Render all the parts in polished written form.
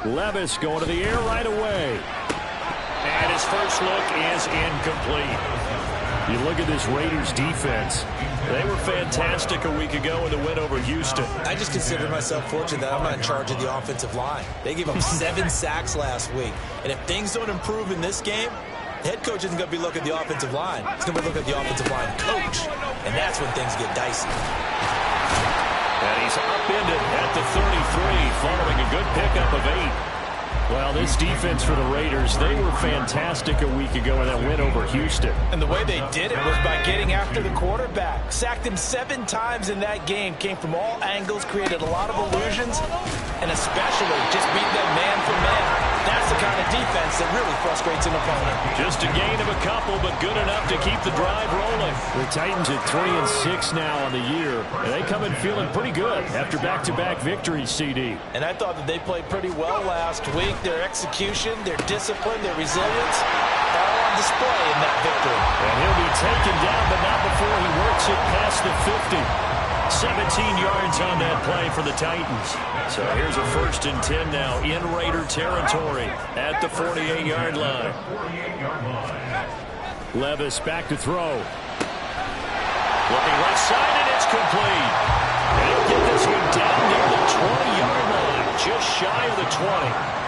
Levis going to the air right away. And his first look is incomplete. You look at this Raiders defense. They were fantastic a week ago in the win over Houston. I just consider myself fortunate that I'm not in charge of the offensive line. They gave up 7 sacks last week. And if things don't improve in this game, the head coach isn't going to be looking at the offensive line. He's going to be looking at the offensive line coach. And that's when things get dicey. And he's upended at the 33 following a good pickup of 8. Well, this defense for the Raiders, they were fantastic a week ago in that win over Houston. And the way they did it was by getting after the quarterback. Sacked him 7 times in that game. Came from all angles, created a lot of illusions, and especially just beat them man for man. That's the kind of defense that really frustrates an opponent. Just a gain of a couple, but good enough to keep the drive rolling. The Titans at 3-6 now on the year, and they come in feeling pretty good after back-to-back victories, CD. And I thought that they played pretty well last week. Their execution, their discipline, their resilience, all on display in that victory. And he'll be taken down, but not before he works it past the 50. 17 yards on that play for the Titans. So here's a 1st and 10 now in Raider territory at the 48-yard line. Levis back to throw. Looking left side, and it's complete. And he'll get this one down near the 20-yard line, just shy of the 20.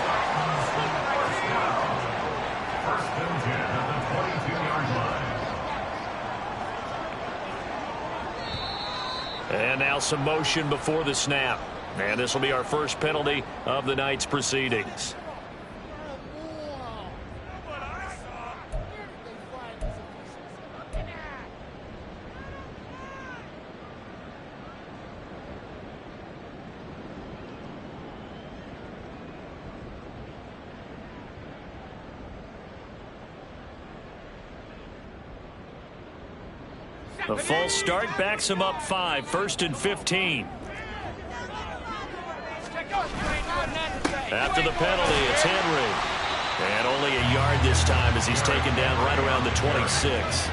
And now some motion before the snap. And this will be our first penalty of the night's proceedings. The false start backs him up 5, 1st and 15. After the penalty, it's Henry. And only a yard this time as he's taken down right around the 26.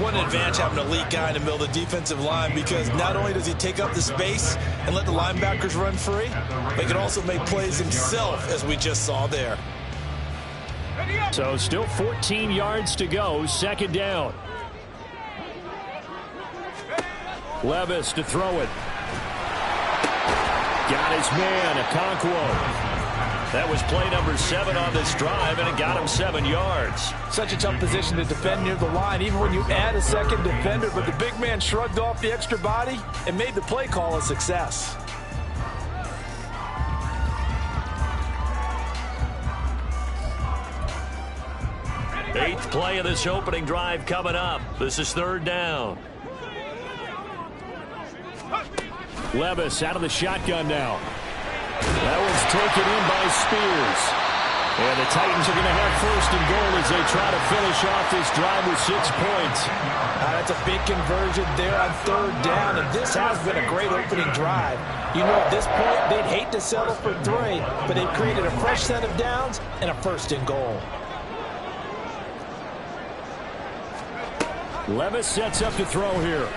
One advantage having an elite guy in the middle of the defensive line, because not only does he take up the space and let the linebackers run free, but he can also make plays himself, as we just saw there. So still 14 yards to go, 2nd down. Levis to throw it. Got his man, Okonkwo. That was play number 7 on this drive, and it got him 7 yards. Such a tough position to defend near the line, even when you add a second defender, but the big man shrugged off the extra body and made the play call a success. Eighth play of this opening drive coming up. This is 3rd down. Levis out of the shotgun now. That one's taken in by Spears. And the Titans are going to have 1st and goal as they try to finish off this drive with 6 points. That's a big conversion there on 3rd down, and this has been a great opening drive. You know, at this point, they'd hate to settle for 3, but they've created a fresh set of downs and a 1st and goal. Levis sets up to throw here.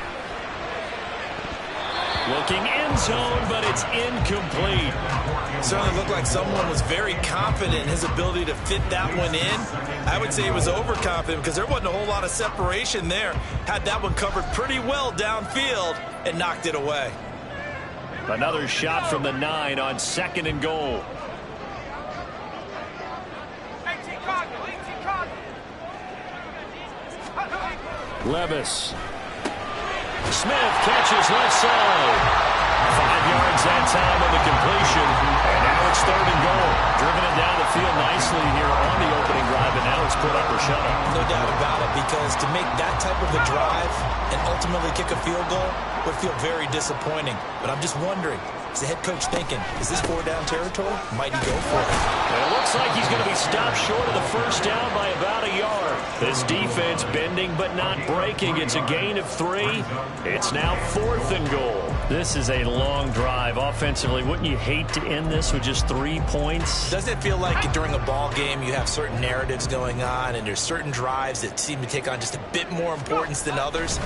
Looking end zone, but it's incomplete. Certainly looked like someone was very confident in his ability to fit that one in. I would say he was overconfident because there wasn't a whole lot of separation there. Had that one covered pretty well downfield and knocked it away. Another shot from the 9 on 2nd and goal. Levis. Smith catches left side. 5 yards that time on the completion. And now it's 3rd and goal. Driven it down the field nicely here on the opening drive, and now it's put up or shut up. No doubt about it, because to make that type of a drive and ultimately kick a field goal would feel very disappointing. But I'm just wondering, is the head coach thinking, is this 4-down territory? Might he go for it? It looks like he's going to be stopped short of the 1st down by about a yard. This defense bending but not breaking. It's a gain of 3. It's now 4th and goal. This is a long drive offensively. Wouldn't you hate to end this with just 3 points? Doesn't it feel like during a ball game you have certain narratives going on and there's certain drives that seem to take on just a bit more importance than others?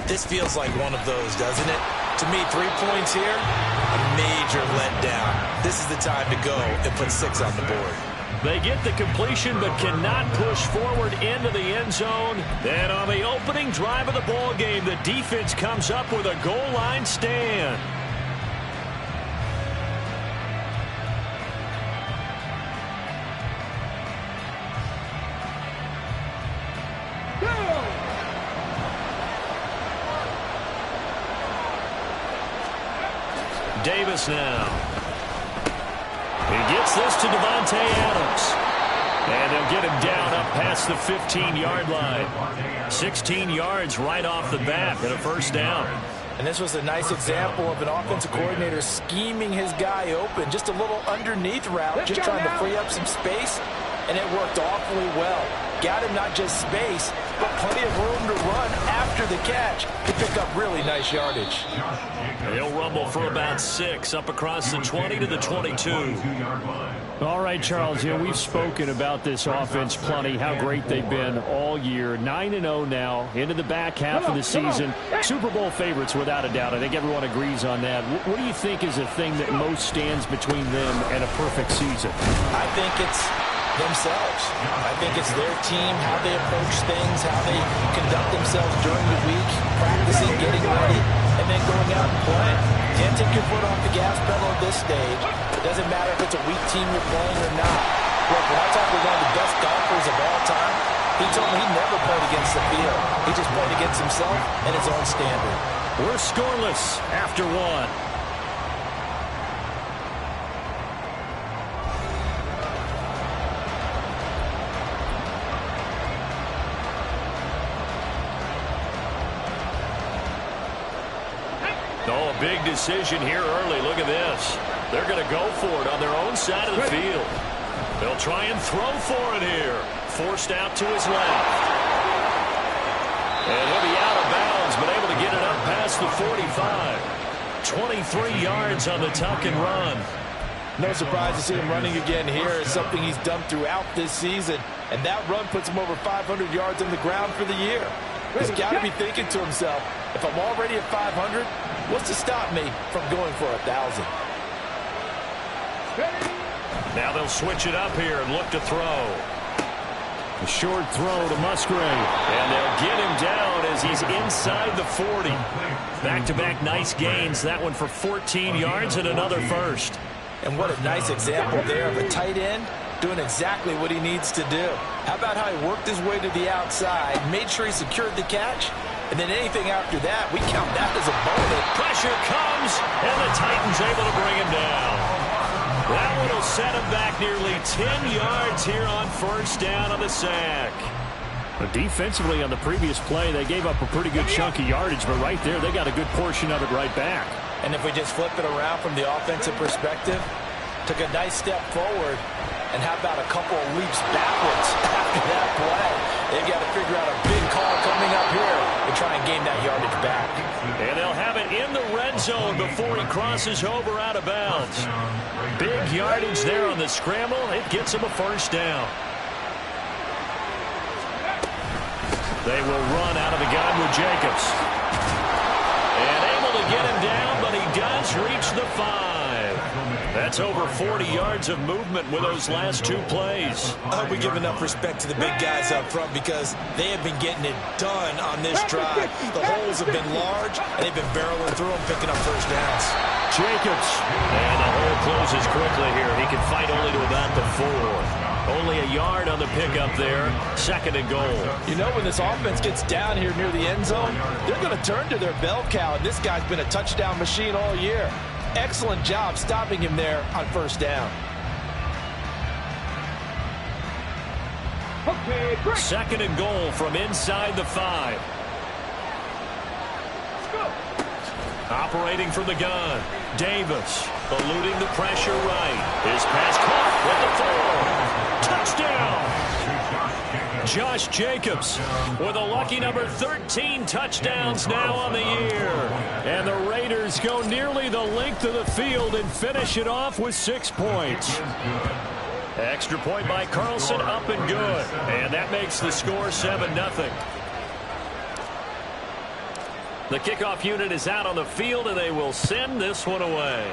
This feels like one of those, doesn't it? To me, 3 points here, a major letdown. This is the time to go and put 6 on the board. They get the completion but cannot push forward into the end zone. Then on the opening drive of the ball game, the defense comes up with a goal line stand. Davis now. He gets this to Devontae Adams. And they'll get him down up past the 15-yard line. 16 yards right off the bat and a first down. And this was a nice example of an offensive coordinator scheming his guy open. Just a little underneath route, just trying to free up some space. And it worked awfully well. Got him not just space, but plenty of room to run after the catch to pick up really nice yardage. He'll rumble for about 6 up across the 20 to the 22. All right, Charles, we've spoken about this offense plenty, how great they've been all year. 9-0 now into the back half of the season. Super Bowl favorites without a doubt. I think everyone agrees on that. What do you think is the thing that most stands between them and a perfect season? I think it's themselves. I think it's their team, how they approach things, how they conduct themselves during the week, practicing, getting ready, and then going out and playing. Can't take your foot off the gas pedal at this stage. It doesn't matter if it's a weak team you're playing or not. Look, when I talk with one of the best golfers of all time, he told me he never played against the field. He just played against himself and his own standard. We're scoreless after 1. Oh, a big decision here early. Look at this. They're going to go for it on their own side of the field. They'll try and throw for it here. Forced out to his left. And he'll be out of bounds, but able to get it up past the 45. 23 yards on the tuck and run. No surprise to see him running again here. It's something he's done throughout this season. And that run puts him over 500 yards on the ground for the year. He's got to be thinking to himself, if I'm already at 500, what's to stop me from going for 1,000? Now they'll switch it up here and look to throw. A short throw to Musgrave. And they'll get him down as he's inside the 40. Back-to-back nice gains. That one for 14 yards and another first. And what a nice example there of a tight end doing exactly what he needs to do. How about how he worked his way to the outside, made sure he secured the catch, and then anything after that, we count that as a bonus. Pressure comes, and the Titans able to bring him down. That one will set him back nearly 10 yards here on first down on the sack. But defensively on the previous play, they gave up a pretty good chunk of yardage, but right there, they got a good portion of it right back. And if we just flip it around from the offensive perspective, took a nice step forward, and how about a couple of leaps backwards after that play? They've got to figure out a big call coming up here to try and gain that yardage back. And they'll have it in the red zone before he crosses over out of bounds. Big yardage there on the scramble. It gets him a first down. They will run out of the gun with Jacobs. And able to get him down, but he does reach the 5. That's over 40 yards of movement with those last 2 plays. I hope we give enough respect to the big guys up front because they have been getting it done on this drive. The holes have been large, and they've been barreling through them, picking up first downs. Jacobs. And the hole closes quickly here. He can fight only to about the 4. Only a yard on the pickup there. 2nd and goal. You know, when this offense gets down here near the end zone, they're going to turn to their bell cow, and this guy's been a touchdown machine all year. Excellent job stopping him there on first down. 2nd and goal from inside the 5. Operating from the gun. Davis eluding the pressure right. His pass caught with the 4. Touchdown. Josh Jacobs with a lucky number 13 touchdowns now on the year. And the Raiders go nearly the length of the field and finish it off with 6 points. Extra point by Carlson, up and good. And that makes the score 7-0. The kickoff unit is out on the field, and they will send this one away.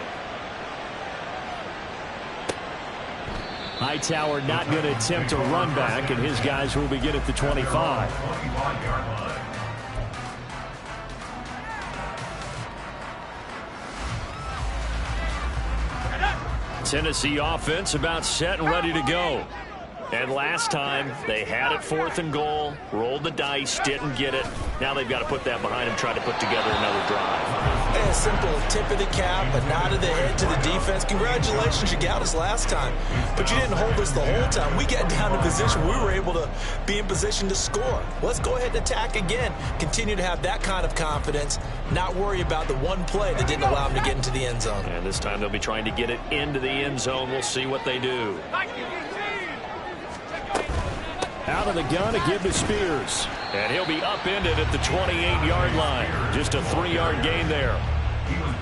Hightower not going to attempt a run back, and his guys will begin at the 25. Tennessee offense about set and ready to go. And last time, they had it 4th and goal, rolled the dice, didn't get it. Now they've got to put that behind them, try to put together another drive. A simple tip of the cap, a nod of the head to the defense. Congratulations, you got us last time. But you didn't hold us the whole time. We got down to position. We were able to be in position to score. Let's go ahead and attack again. Continue to have that kind of confidence, not worry about the one play that didn't allow them to get into the end zone. And this time they'll be trying to get it into the end zone. We'll see what they do. Out of the gun to give to Spears. And he'll be upended at the 28-yard line. Just a 3-yard gain there.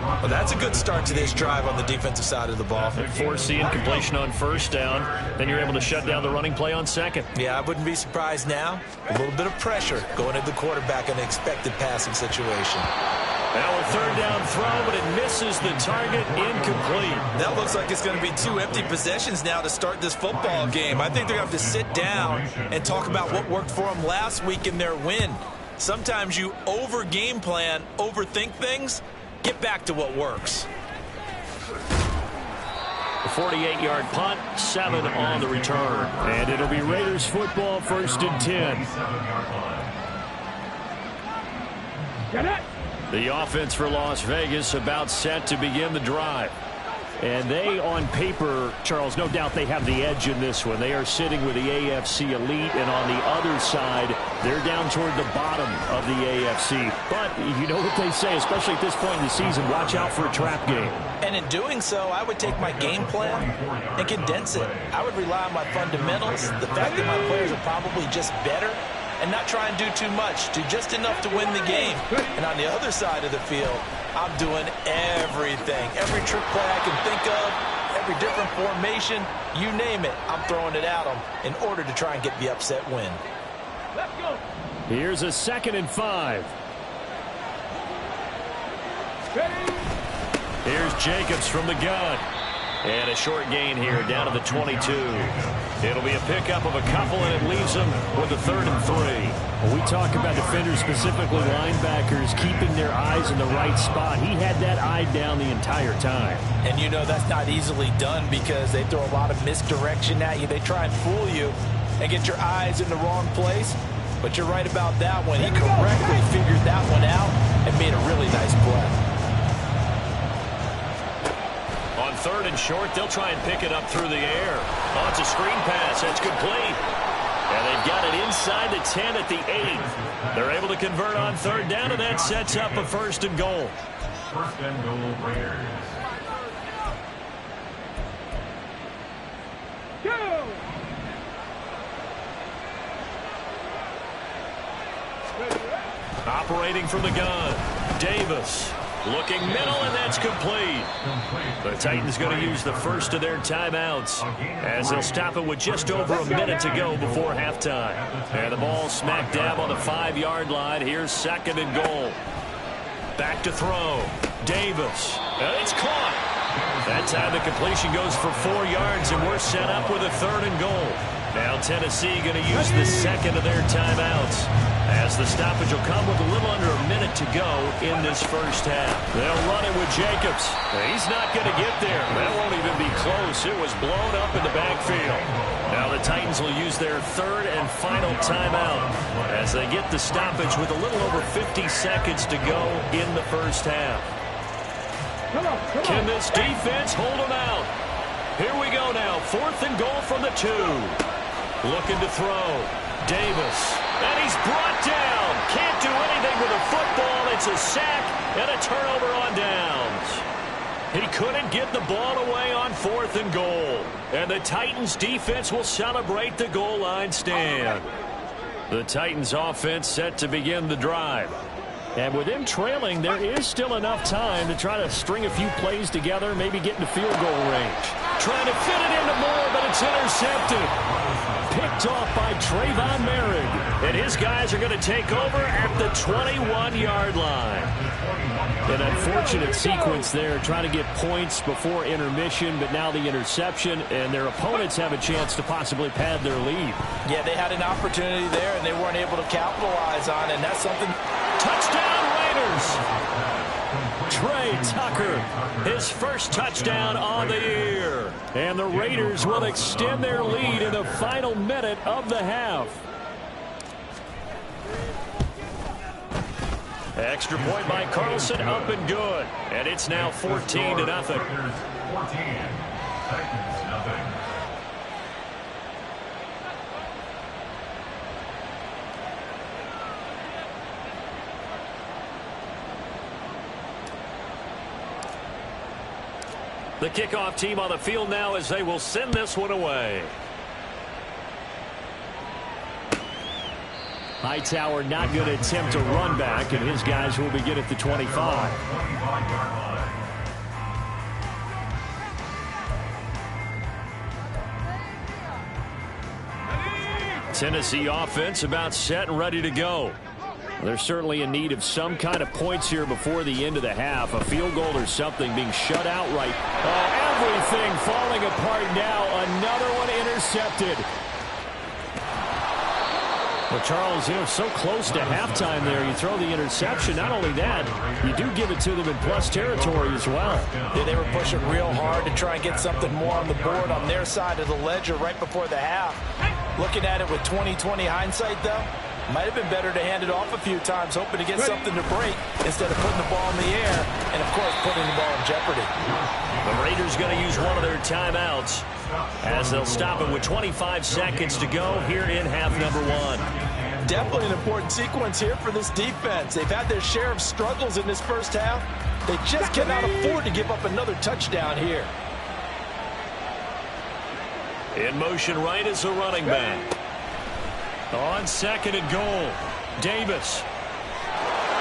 Well, that's a good start to this drive on the defensive side of the ball. Force the incompletion on 1st down. Then you're able to shut down the running play on 2nd. Yeah, I wouldn't be surprised now. A little bit of pressure going at the quarterback in an expected passing situation. Now a 3rd down throw, but it misses the target, incomplete. That looks like it's going to be 2 empty possessions now to start this football game. I think they're going to have to sit down and talk about what worked for them last week in their win. Sometimes you over-game plan, overthink things. Get back to what works. A 48-yard punt, 7 on the return. And it'll be Raiders football, 1st and 10. Get it! The offense for Las Vegas about set to begin the drive. And they, on paper, Charles, no doubt they have the edge in this one. They are sitting with the AFC elite, and on the other side, they're down toward the bottom of the AFC. But you know what they say, especially at this point in the season, watch out for a trap game. And in doing so, I would take my game plan and condense it. I would rely on my fundamentals, the fact that my players are probably just better, and not try and do too much, do just enough to win the game. And on the other side of the field, I'm doing everything. Every trick play I can think of, every different formation, you name it, I'm throwing it at them in order to try and get the upset win. Let's go. Here's a 2nd and 5. Here's Jacobs from the gun. And a short gain here down to the 22. It'll be a pickup of a couple, and it leaves them with a 3rd and 3. When we talk about defenders, specifically linebackers, keeping their eyes in the right spot, he had that eye down the entire time. And you know that's not easily done because they throw a lot of misdirection at you. They try and fool you and get your eyes in the wrong place. But you're right about that one. He correctly figured that one out and made a really nice play. On 3rd and short, they'll try and pick it up through the air. Oh, it's a screen pass. That's complete. And they've got it inside the 10 at the 8. They're able to convert on 3rd down, and that sets up a 1st and goal. 1st and goal, Raiders. Go! Operating from the gun, Davis. Looking middle, and that's complete. The Titans going to use the first of their timeouts as they'll stop it with just over a minute to go before halftime. And the ball smack dab on the 5-yard line. Here's 2nd and goal. Back to throw. Davis. And it's caught. That time the completion goes for 4 yards, and we're set up with a 3rd and goal. Now Tennessee going to use the 2nd of their timeouts, as the stoppage will come with a little under a minute to go in this first half. They'll run it with Jacobs. He's not going to get there. That won't even be close. It was blown up in the backfield. Now the Titans will use their 3rd and final timeout as they get the stoppage with a little over 50 seconds to go in the first half. Can this defense hold them out? Here we go now. 4th and goal from the 2. Looking to throw. Davis. And he's brought down. Can't do anything with a football. It's a sack and a turnover on downs. He couldn't get the ball away on 4th and goal. And the Titans defense will celebrate the goal line stand. The Titans offense set to begin the drive. And with them trailing, there is still enough time to try to string a few plays together, maybe get into field goal range. Trying to fit it into Moore, but it's It's intercepted. Picked off by Trayvon Merrick. And his guys are going to take over at the 21-yard line. An unfortunate sequence there, trying to get points before intermission, but now the interception, and their opponents have a chance to possibly pad their lead. Yeah, they had an opportunity there, and they weren't able to capitalize on it, and that's something. Touchdown, Raiders! Trey Tucker, his first touchdown on the year. And the Raiders will extend their lead in the final minute of the half. Extra point by Carlson, up and good. And it's now 14-0. The kickoff team on the field now as they will send this one away. Hightower not going to attempt a run back, and his guys will begin at the 25. Tennessee offense about set and ready to go. They're certainly in need of some kind of points here before the end of the half. A field goal or something being shut outright. Oh, everything falling apart now. Another one intercepted. Well, Charles, so close to halftime there. You throw the interception. Not only that, you do give it to them in plus territory as well. Yeah, they were pushing real hard to try and get something more on the board on their side of the ledger right before the half. Looking at it with 20/20 hindsight, though, might have been better to hand it off a few times, hoping to get something to break instead of putting the ball in the air and, of course, putting the ball in jeopardy. The Raiders going to use one of their timeouts as they'll stop it with 25 seconds to go here in half number one. Definitely an important sequence here for this defense. They've had their share of struggles in this first half. They just cannot afford to give up another touchdown here. In motion right is the running back. On second and goal, Davis.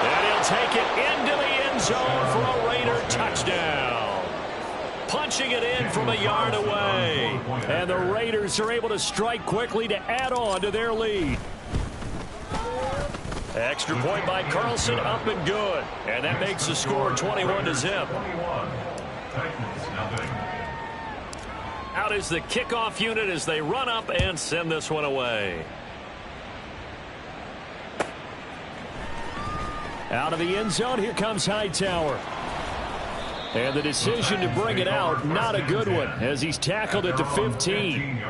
And he'll take it into the end zone for a Raider touchdown. Punching it in from a yard away. And the Raiders are able to strike quickly to add on to their lead. Extra point by Carlson, up and good. And that makes the score 21-0. Out is the kickoff unit as they run up and send this one away. Out of the end zone, here comes Hightower. And the decision to bring it out, not a good one, as he's tackled at the 15.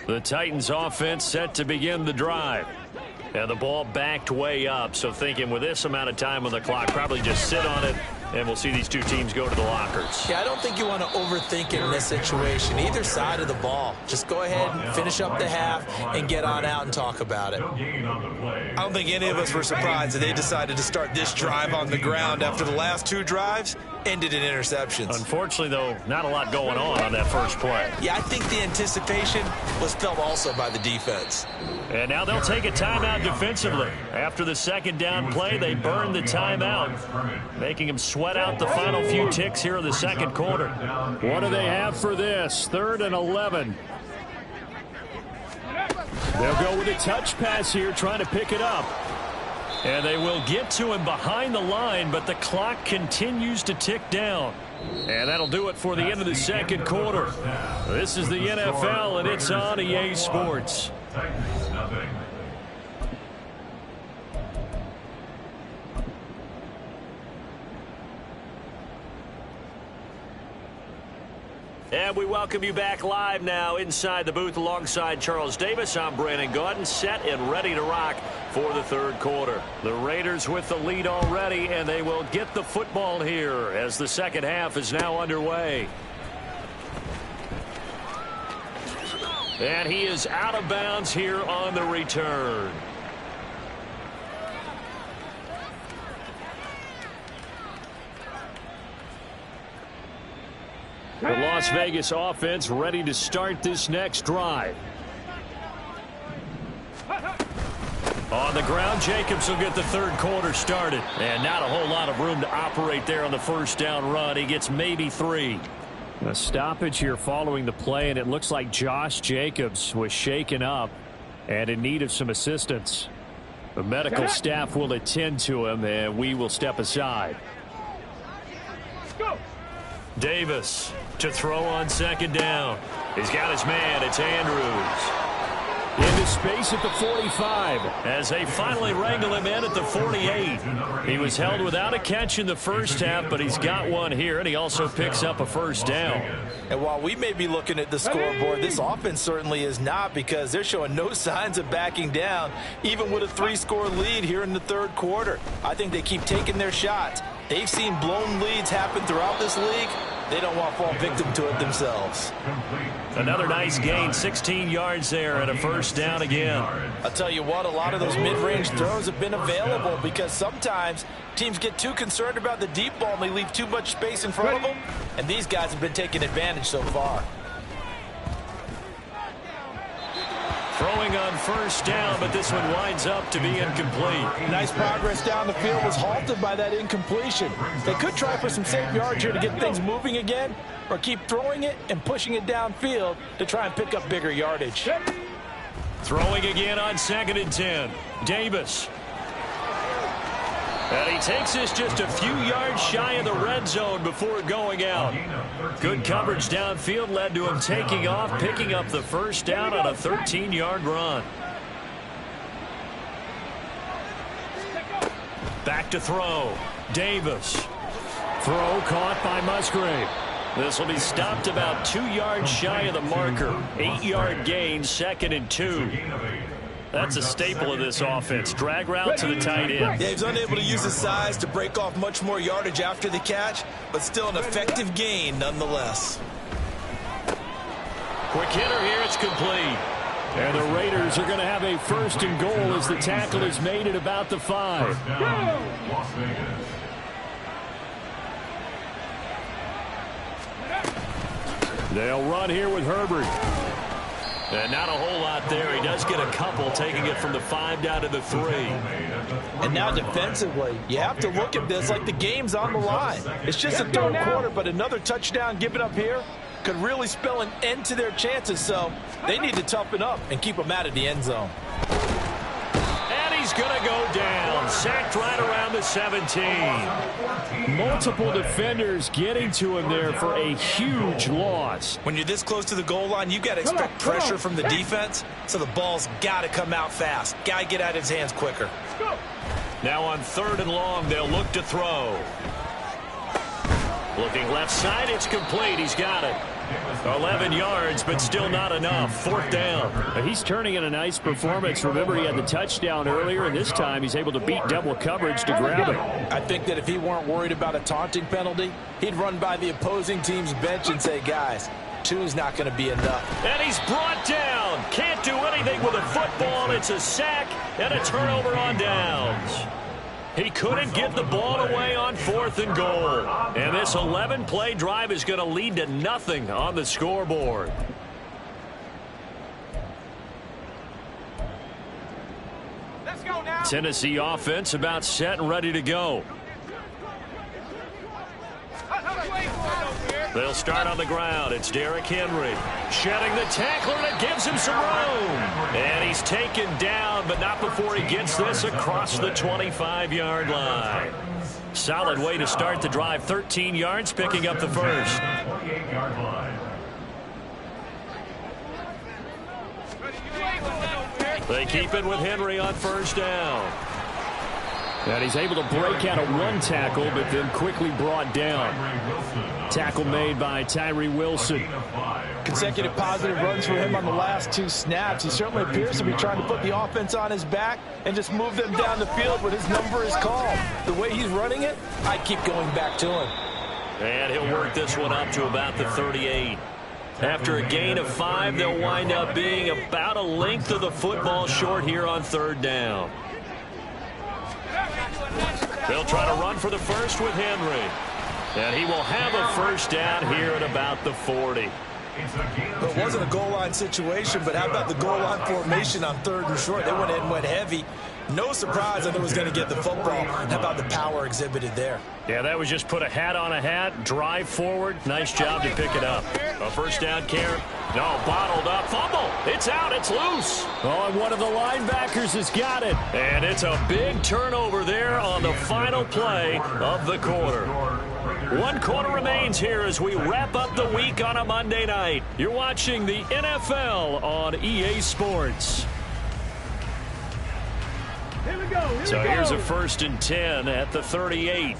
The Titans offense set to begin the drive. And the ball backed way up, so thinking with this amount of time on the clock, probably just sit on it, and we'll see these two teams go to the lockers. Yeah, I don't think you want to overthink it in this situation. Either side of the ball. Just go ahead and finish up the half and get on out and talk about it. I don't think any of us were surprised that they decided to start this drive on the ground after the last two drives ended in interceptions. Unfortunately, though, not a lot going on that first play. Yeah, I think the anticipation was felt also by the defense. And now they'll take a timeout defensively. After the second down play, they burn the timeout, making them sweat out the final few ticks here in the second quarter. What do they have for this? 3rd and 11. They'll go with a touch pass here, trying to pick it up. And they will get to him behind the line, but the clock continues to tick down. And that'll do it for the end of the second quarter. This is the NFL, and it's on EA Sports. And we welcome you back live now inside the booth alongside Charles Davis. I'm Brandon Gaudin, set and ready to rock for the third quarter. The Raiders with the lead already, and they will get the football here as the second half is now underway. And he is out of bounds here on the return. The Las Vegas offense ready to start this next drive. On the ground, Jacobs will get the third quarter started. And not a whole lot of room to operate there on the first down run. He gets maybe 3. A stoppage here following the play, and it looks like Josh Jacobs was shaken up and in need of some assistance. The medical staff will attend to him, and we will step aside. Go. Davis to throw on second down. He's got his man. It's Andrews. Into space at the 45. As they finally wrangle him in at the 48. He was held without a catch in the first half, but he's got one here, and he also picks up a first down. And while we may be looking at the scoreboard, this offense certainly is not, because they're showing no signs of backing down, even with a 3-score lead here in the third quarter. I think they keep taking their shots. They've seen blown leads happen throughout this league. They don't want to fall victim to it themselves. Another nice gain, 16 yards there, and a first down again. I'll tell you what, a lot of those mid-range throws have been available, because sometimes teams get too concerned about the deep ball and they leave too much space in front of them, and these guys have been taking advantage so far. Throwing on first down, but this one winds up to be incomplete. Nice progress down the field was halted by that incompletion. They could try for some safe yards here to get things moving again, or keep throwing it and pushing it downfield to try and pick up bigger yardage. Throwing again on 2nd and 10. Davis. And he takes this just a few yards shy of the red zone before going out. Good coverage downfield led to him taking off, picking up the first down on a 13-yard run. Back to throw. Davis. Throw caught by Musgrave. This will be stopped about 2 yards shy of the marker. 8-yard gain, 2nd and 2. That's a staple of this offense. Drag route to the tight end. Yeah, he's unable to use his size to break off much more yardage after the catch, but still an effective gain nonetheless. Quick hitter here. It's complete. And the Raiders are going to have a 1st and goal as the tackle is made at about the 5. Las Vegas. They'll run here with Herbert. And not a whole lot there. He does get a couple, taking it from the 5 down to the 3. And now defensively, you have to look at this like the game's on the line. It's just a third quarter, but another touchdown given up here could really spell an end to their chances. So they need to toughen up and keep them out of the end zone. And he's going to go down. Sacked right around the 17. Multiple defenders getting to him there for a huge loss. When you're this close to the goal line, you got to expect pressure from the defense, so the ball's got to come out fast. Got to get out of his hands quicker. Now on 3rd and long, they'll look to throw. Looking left side, it's complete. He's got it. 11 yards, but still not enough. 4th down. He's turning in a nice performance. Remember, he had the touchdown earlier, and this time he's able to beat double coverage to grab it. I think that if he weren't worried about a taunting penalty, he'd run by the opposing team's bench and say, guys, 2's not going to be enough. And he's brought down. Can't do anything with a football. It's a sack and a turnover on downs. He couldn't get the ball away on 4th and goal. And this 11-play drive is going to lead to nothing on the scoreboard. Let's go now. Tennessee offense about set and ready to go. They'll start on the ground. It's Derrick Henry. Shedding the tackler, and it gives him some room. And he's taken down, but not before he gets this across the 25-yard line. Solid way to start the drive. 13 yards, picking up the first. They keep it with Henry on first down. And he's able to break out of one tackle, but then quickly brought down. Tackle made by Tyree Wilson. Consecutive positive runs for him on the last 2 snaps. He certainly appears to be trying to put the offense on his back and just move them down the field when his number is called. The way he's running it, I'd keep going back to him. And he'll work this one up to about the 38. After a gain of 5, they'll wind up being about a length of the football short here on 3rd down. They'll try to run for the first with Henry. And he will have a first down here at about the 40. It wasn't a goal line situation, but how about the goal line formation on 3rd and short? They went in and went heavy. No surprise that it was going to get the football. How about the power exhibited there? Yeah, that was just put a hat on a hat, drive forward. Nice job to pick it up. A first down carry. No, bottled up. Fumble. It's out. It's loose. Oh, and one of the linebackers has got it. And it's a big turnover there on the final play of the quarter. 1 quarter remains here as we wrap up the week on a Monday night. You're watching the NFL on EA Sports. Here we go. So here's a 1st and 10 at the 38.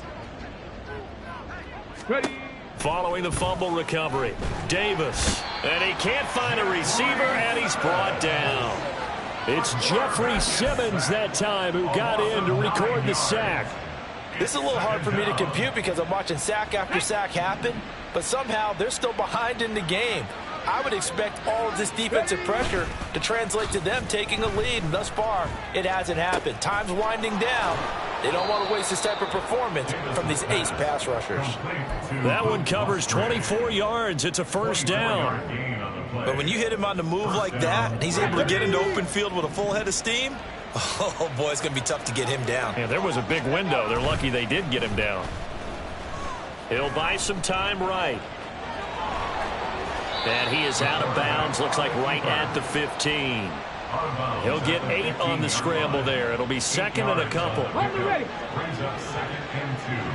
Ready. Following the fumble recovery, Davis. And he can't find a receiver, and he's brought down. It's Jeffrey Simmons that time who got in to record the sack. This is a little hard for me to compute because I'm watching sack after sack happen, but somehow they're still behind in the game. I would expect all of this defensive pressure to translate to them taking a lead, and thus far, it hasn't happened. Time's winding down. They don't want to waste this type of performance from these ace pass rushers. That one covers 24 yards. It's a first down. But when you hit him on the move like that, and he's able to get into open field with a full head of steam, oh, boy, it's going to be tough to get him down. Yeah, there was a big window. They're lucky they did get him down. He'll buy some time right. And he is out of bounds, looks like right at the 15. He'll get 8 on the scramble there. It'll be 2nd and a couple. Ready. Brings up 2nd and 2.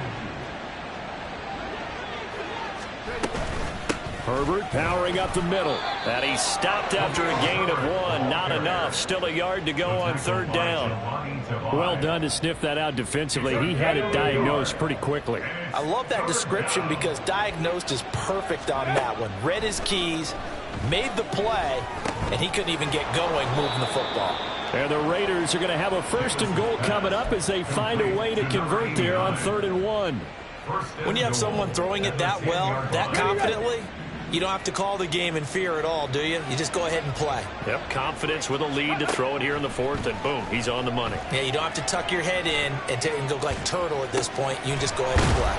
Herbert powering up the middle. And he stopped after a gain of 1. Not enough. Still a yard to go on 3rd down. Well done to sniff that out defensively. He had it diagnosed pretty quickly. I love that description because diagnosed is perfect on that one. Read his keys, made the play, and he couldn't even get going moving the football. And the Raiders are going to have a 1st and goal coming up as they find a way to convert there on 3rd and 1. When you have someone throwing it that well, that confidently, you don't have to call the game in fear at all, do you? You just go ahead and play. Yep, confidence with a lead to throw it here in the 4th, and boom, he's on the money. Yeah, you don't have to tuck your head in and go like turtle at this point. You can just go ahead and play.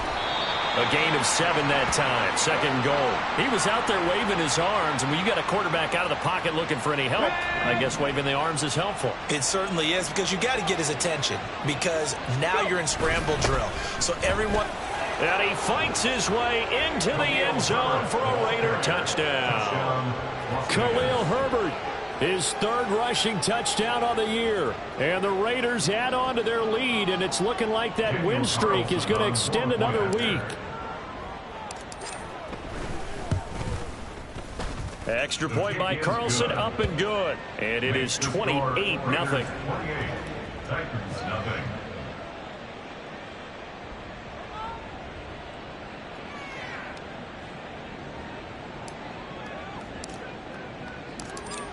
A gain of 7 that time, 2nd goal. He was out there waving his arms, and when you got a quarterback out of the pocket looking for any help, I guess waving the arms is helpful. It certainly is, because you got to get his attention, because now you're in scramble drill. So everyone... And he fights his way into the end zone for a Raider touchdown. Khalil Herbert, his 3rd rushing touchdown of the year. And the Raiders add on to their lead, and it's looking like that win streak is going to extend another week. Extra point by Carlson, up and good. And it is 28-0. Titans, nothing.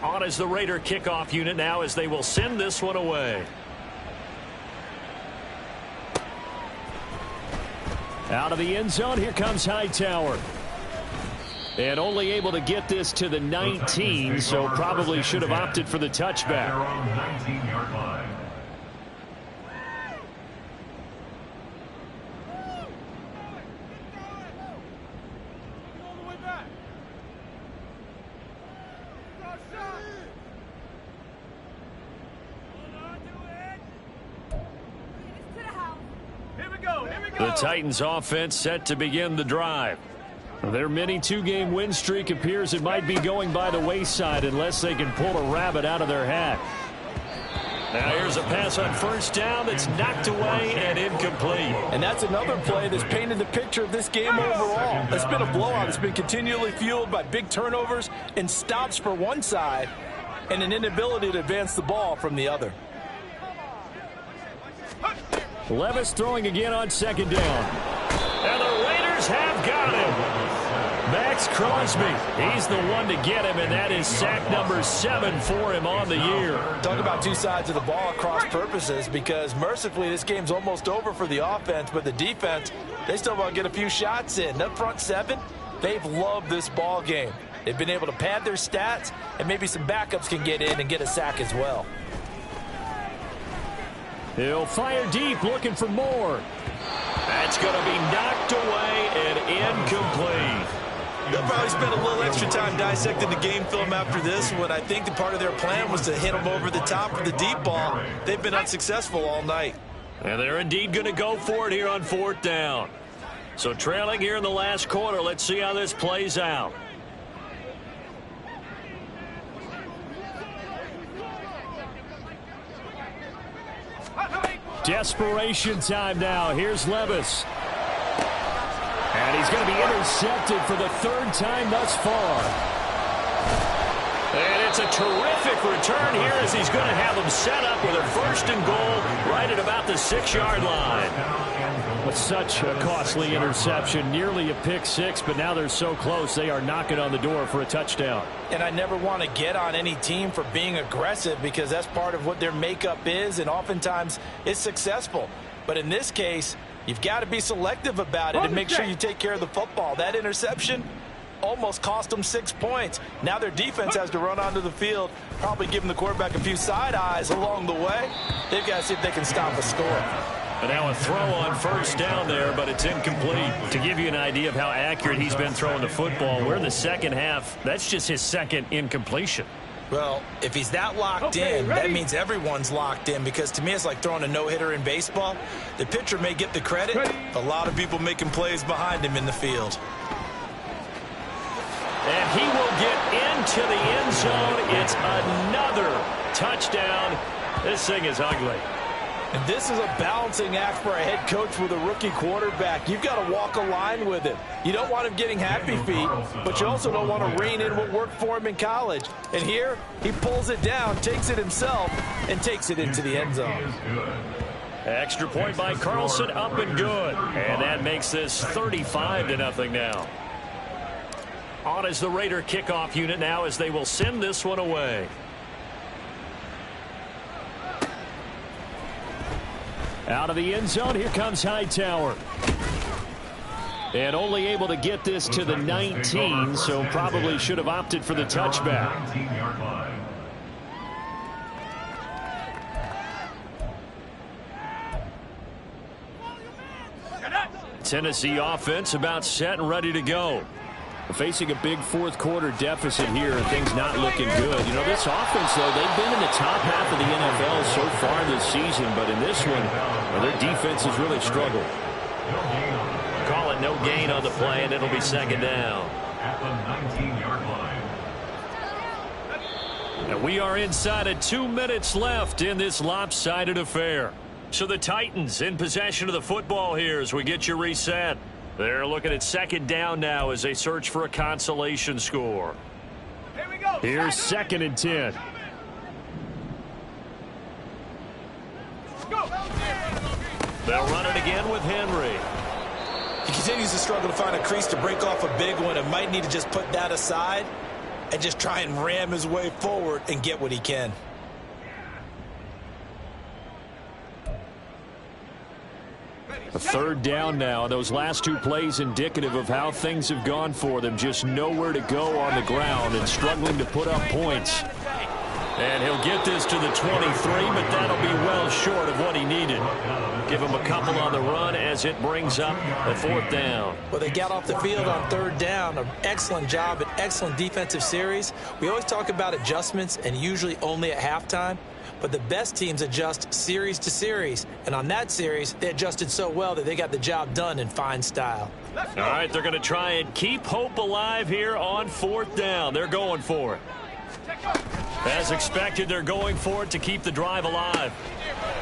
On is the Raider kickoff unit now as they will send this one away. Out of the end zone, here comes Hightower. And only able to get this to the 19, so probably should have opted for the touchback. They're on the 19-yard line. The Titans offense set to begin the drive. Their mini 2-game win streak appears it might be going by the wayside unless they can pull a rabbit out of their hat. Now here's a pass on 1st down that's knocked away and incomplete. And that's another play that's painted the picture of this game overall. It's been a blowout. It's been continually fueled by big turnovers and stops for one side and an inability to advance the ball from the other. Levis throwing again on 2nd down. And the Raiders have got him. Max Crosby, he's the one to get him, and that is sack number 7 for him on the year. Talk about two sides of the ball across purposes, because mercifully this game's almost over for the offense, but the defense, they still want to get a few shots in. That front 7, they've loved this ball game. They've been able to pad their stats, and maybe some backups can get in and get a sack as well. He'll fire deep, looking for more. That's going to be knocked away and incomplete. They'll probably spend a little extra time dissecting the game film after this one. I think the part of their plan was to hit them over the top of the deep ball. They've been unsuccessful all night. And they're indeed going to go for it here on 4th down. So trailing here in the last quarter, let's see how this plays out. Desperation time now. Here's Levis. And he's going to be intercepted for the 3rd time thus far. And it's a terrific return here as he's going to have them set up with a 1st and goal right at about the 6-yard line. With such a costly interception, nearly a pick six, but now they're so close they are knocking on the door for a touchdown. And I never want to get on any team for being aggressive because that's part of what their makeup is, and oftentimes it's successful. But in this case, you've got to be selective about it and make sure you take care of the football. That interception almost cost them 6 points. Now their defense has to run onto the field, probably giving the quarterback a few side eyes along the way. They've got to see if they can stop a score. And now a throw on 1st down there, but it's incomplete. To give you an idea of how accurate he's been throwing the football, we're in the 2nd half. That's just his 2nd incompletion. Well, if he's that locked in, that means everyone's locked in, because to me it's like throwing a no-hitter in baseball. The pitcher may get the credit. A lot of people making plays behind him in the field. And he will get into the end zone. It's another touchdown. This thing is ugly. And this is a balancing act for a head coach with a rookie quarterback. You've got to walk a line with him. You don't want him getting happy feet, but you also don't want to rein in what worked for him in college. And here, he pulls it down, takes it himself, and takes it into the end zone. Extra point by Carlson, up and good. And that makes this 35-0 now. On is the Raider kickoff unit now as they will send this one away. Out of the end zone, here comes Hightower. And only able to get this to the 19, so probably should have opted for the touchback. Tennessee offense about set and ready to go. Facing a big 4th quarter deficit here, and things not looking good. You know, this offense, though, they've been in the top half of the NFL so far this season, but in this one, well, their defense has really struggled. Call it no gain on the play, and it'll be 2nd down. At the 19-yard line. And we are inside of 2 minutes left in this lopsided affair. So the Titans in possession of the football here as we get you reset. They're looking at 2nd down now as they search for a consolation score. Here we go. Here's 2nd and 10. Go. They'll run it again with Henry. He continues to struggle to find a crease to break off a big one, and might need to just put that aside and just try and ram his way forward and get what he can. A 3rd down now. Those last 2 plays indicative of how things have gone for them. Just nowhere to go on the ground and struggling to put up points. And he'll get this to the 23, but that'll be well short of what he needed. Give him a couple on the run as it brings up a 4th down. Well, they got off the field on 3rd down. An excellent job, an excellent defensive series. We always talk about adjustments, and usually only at halftime. But the best teams adjust series to series. And on that series, they adjusted so well that they got the job done in fine style. All right, they're going to try and keep hope alive here on 4th down. They're going for it. As expected, they're going for it to keep the drive alive.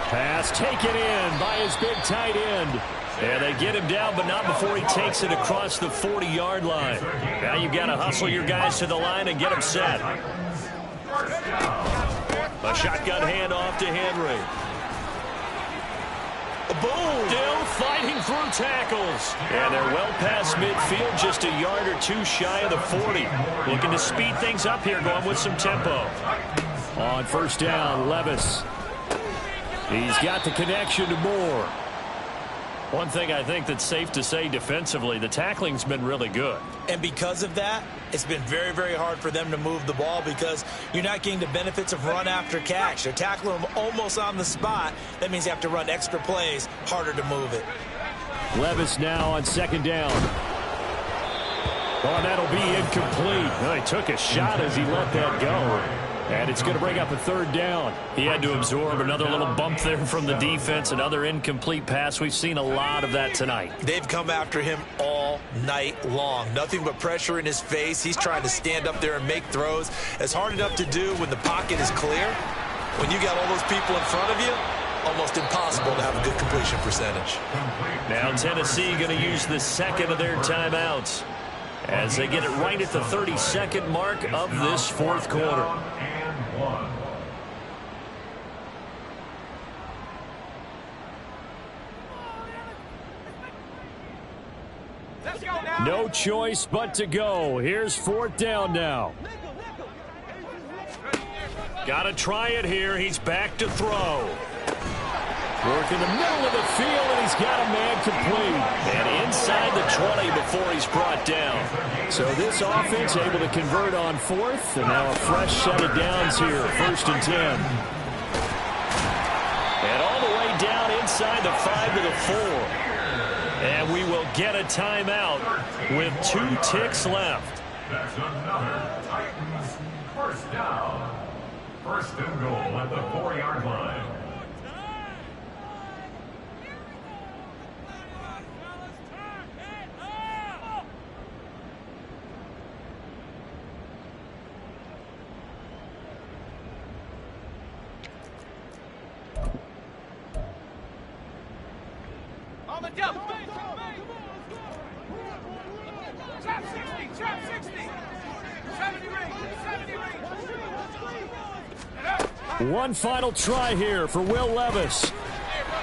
Pass taken in by his big tight end. And they get him down, but not before he takes it across the 40-yard line. Now you've got to hustle your guys to the line and get them set. A shotgun handoff to Henry. Boom! Still fighting through tackles. And they're well past midfield, just a yard or 2 shy of the 40. Looking to speed things up here, going with some tempo. On 1st down, Levis. He's got the connection to Moore. One thing I think that's safe to say defensively, the tackling's been really good. And because of that, it's been very, very hard for them to move the ball because you're not getting the benefits of run after catch. They're tackling them almost on the spot. That means you have to run extra plays, harder to move it. Levis now on second down. Oh, and that'll be incomplete. Well, he took a shot as he let that go. And it's going to bring up a third down. He had to absorb another little bump there from the defense, another incomplete pass. We've seen a lot of that tonight. They've come after him all night long. Nothing but pressure in his face. He's trying to stand up there and make throws. It's hard enough to do when the pocket is clear. When you got all those people in front of you, almost impossible to have a good completion percentage. Now Tennessee going to use the second of their timeouts as they get it right at the 32nd mark of this fourth quarter. Let's go now. No choice but to go. Here's fourth down now. Got to try it here. He's back to throw. Work in the middle of the field, and he's got a man complete. And inside the 20 before he's brought down. So this offense able to convert on fourth, and now a fresh set of downs here, 1st and 10. And all the way down inside the 5 to the 4. And we will get a timeout with 2 ticks left. That's another Titans first down. 1st and goal at the 4-yard line. On the jump. Trap 60, trap 60. 70 range, 70 range. One final try here for Will Levis.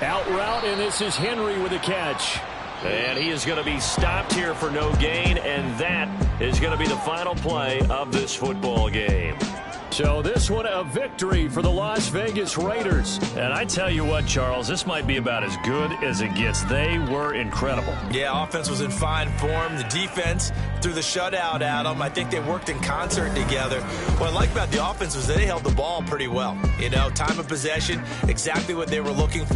Out route, and this is Henry with a catch. And he is going to be stopped here for no gain, and that is going to be the final play of this football game. So this one a victory for the Las Vegas Raiders. And I tell you what, Charles, this might be about as good as it gets. They were incredible. Yeah, offense was in fine form. The defense threw the shutout at them. I think they worked in concert together. What I like about the offense was they held the ball pretty well. You know, time of possession, exactly what they were looking for.